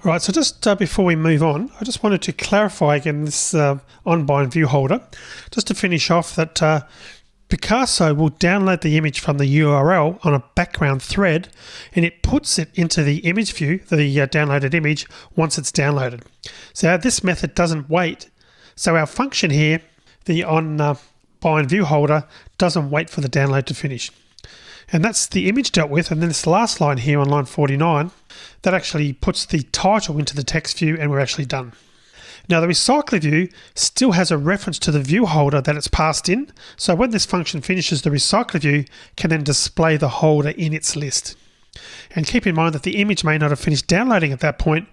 All right, so just before we move on, I just wanted to clarify again this on-bind view holder, just to finish off that Picasso will download the image from the URL on a background thread, and it puts it into the image view, the downloaded image, once it's downloaded. So this method doesn't wait. So our function here, the on-bind view holder, doesn't wait for the download to finish. And that's the image dealt with, and then this last line here on line 49, that actually puts the title into the text view, and we're actually done. Now the Recyclerview still has a reference to the view holder that it's passed in, so when this function finishes, the Recyclerview can then display the holder in its list. And keep in mind that the image may not have finished downloading at that point,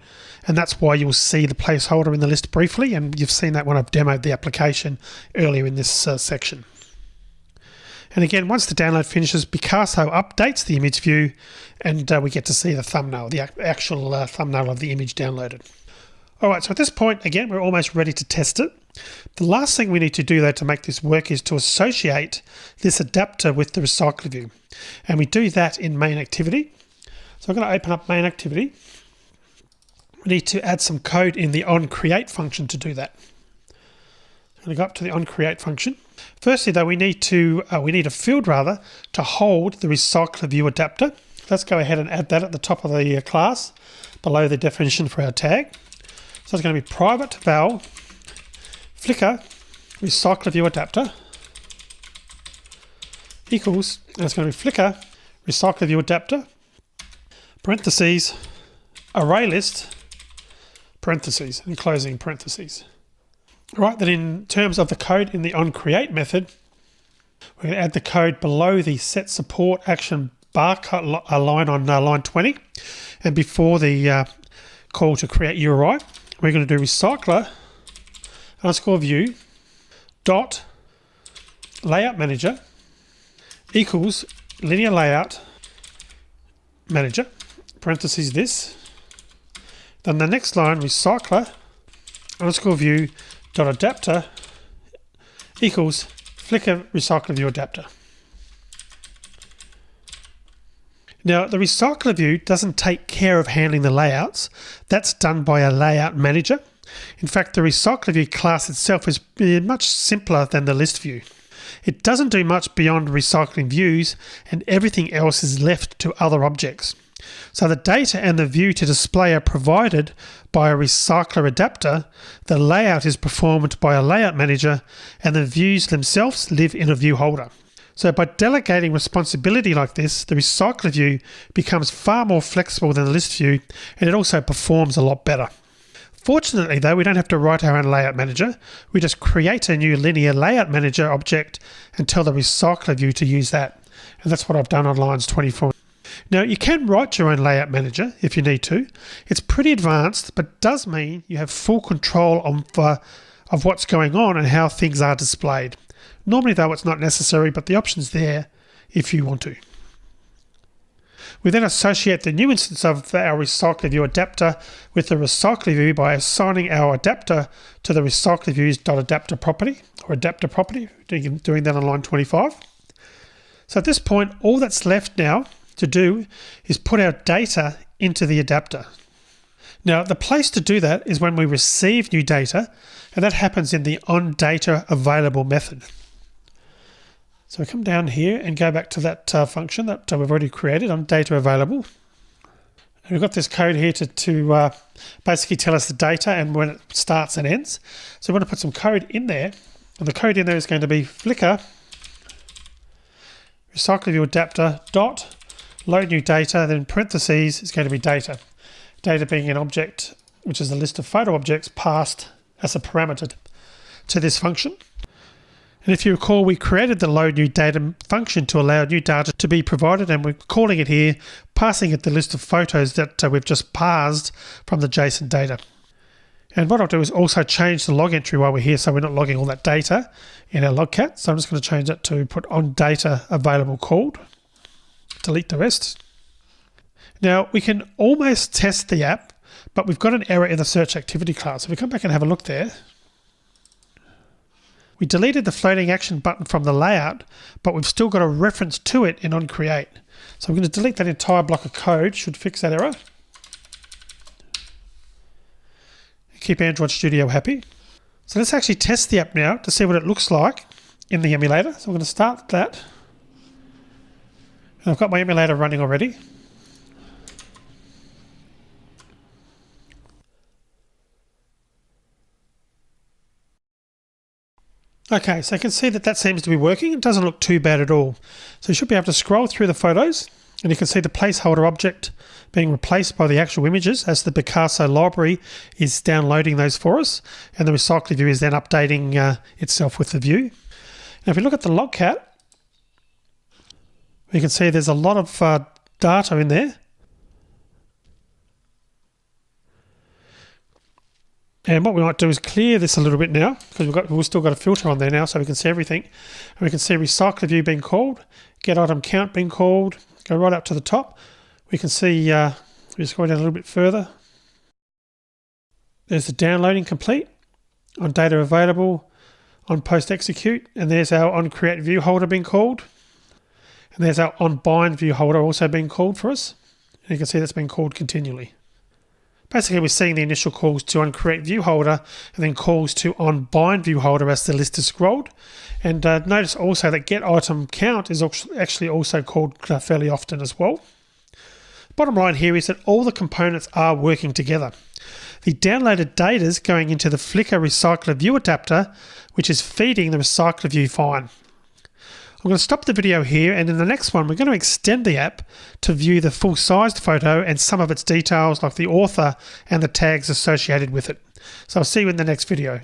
and that's why you'll see the placeholder in the list briefly, and you've seen that when I've demoed the application earlier in this section. And again, once the download finishes, Picasso updates the image view, and we get to see the thumbnail, the actual thumbnail of the image downloaded. All right, so at this point, again, we're almost ready to test it. The last thing we need to do, though, to make this work is to associate this adapter with the Recyclerview. And we do that in main activity. So I'm going to open up main activity. We need to add some code in the onCreate function to do that. I'm going to go up to the onCreate function. Firstly, though, we need a field to hold the Recyclerview adapter. Let's go ahead and add that at the top of the class, below the definition for our tag. So it's going to be private val flickr Recyclerview adapter equals, and it's going to be flickr Recyclerview adapter parentheses array list parentheses and closing parentheses. All right, then in terms of the code in the onCreate method, we're going to add the code below the set support action bar line on line 20, and before the call to create URI. We're going to do recycler underscore view dot layout manager equals linear layout manager parentheses this. Then the next line, recycler underscore view dot adapter equals flickr Recyclerview adapter. Now, the Recyclerview doesn't take care of handling the layouts. That's done by a layout manager. In fact, the Recyclerview class itself is much simpler than the list view. It doesn't do much beyond recycling views, and everything else is left to other objects. So the data and the view to display are provided by a recycler adapter, the layout is performed by a layout manager, and the views themselves live in a view holder. So by delegating responsibility like this, the Recyclerview becomes far more flexible than the list view, and it also performs a lot better. Fortunately though, we don't have to write our own layout manager. We just create a new linear layout manager object and tell the Recyclerview to use that. And that's what I've done on lines 24. Now you can write your own layout manager if you need to. It's pretty advanced, but does mean you have full control of what's going on and how things are displayed. Normally though it's not necessary, but the option's there if you want to. We then associate the new instance of our Recyclerview adapter with the Recyclerview by assigning our adapter to the Recyclerview's.adapter property, or adapter property, doing that on line 25. So at this point, all that's left now to do is put our data into the adapter. Now the place to do that is when we receive new data, and that happens in the onDataAvailable method. So we come down here and go back to that function that we've already created on data_available. And we've got this code here to basically tell us the data and when it starts and ends. So we want to put some code in there, and the code in there is going to be flickr Recyclerview adapter dot load new data, then parentheses is going to be data. Data being an object, which is a list of photo objects passed as a parameter to this function. And if you recall, we created the load new data function to allow new data to be provided, and we're calling it here, passing it the list of photos that we've just parsed from the JSON data. And what I'll do is also change the log entry while we're here, so we're not logging all that data in our logcat. So I'm just going to change that to put onDataAvailable called. Delete the rest. Now we can almost test the app, but we've got an error in the search activity class. If we come back and have a look there, we deleted the floating action button from the layout, but we've still got a reference to it in onCreate. So I'm going to delete that entire block of code, should fix that error. keep Android Studio happy. So let's actually test the app now to see what it looks like in the emulator. So I'm going to start that. And I've got my emulator running already. Okay, so you can see that seems to be working. It doesn't look too bad at all. So you should be able to scroll through the photos and you can see the placeholder object being replaced by the actual images as the Picasso library is downloading those for us, and the Recyclerview is then updating itself with the view. Now if we look at the logcat, you can see there's a lot of data in there. And what we might do is clear this a little bit now, because we've still got a filter on there now so we can see everything. And we can see Recyclerview being called, get item count being called, go right up to the top. We can see, we just go down a little bit further. There's the downloading complete, on data available, on post execute, and there's our on create view holder being called. And there's our on bind view holder also being called for us. And you can see that's been called continually. Basically, we're seeing the initial calls to on create view holder and then calls to on bind view holder as the list is scrolled. And notice also that get item count is actually also called fairly often as well. Bottom line here is that all the components are working together. The downloaded data is going into the Flickr Recyclerview adapter, which is feeding the Recyclerview fine. I'm going to stop the video here, and in the next one we're going to extend the app to view the full-sized photo and some of its details like the author and the tags associated with it. So I'll see you in the next video.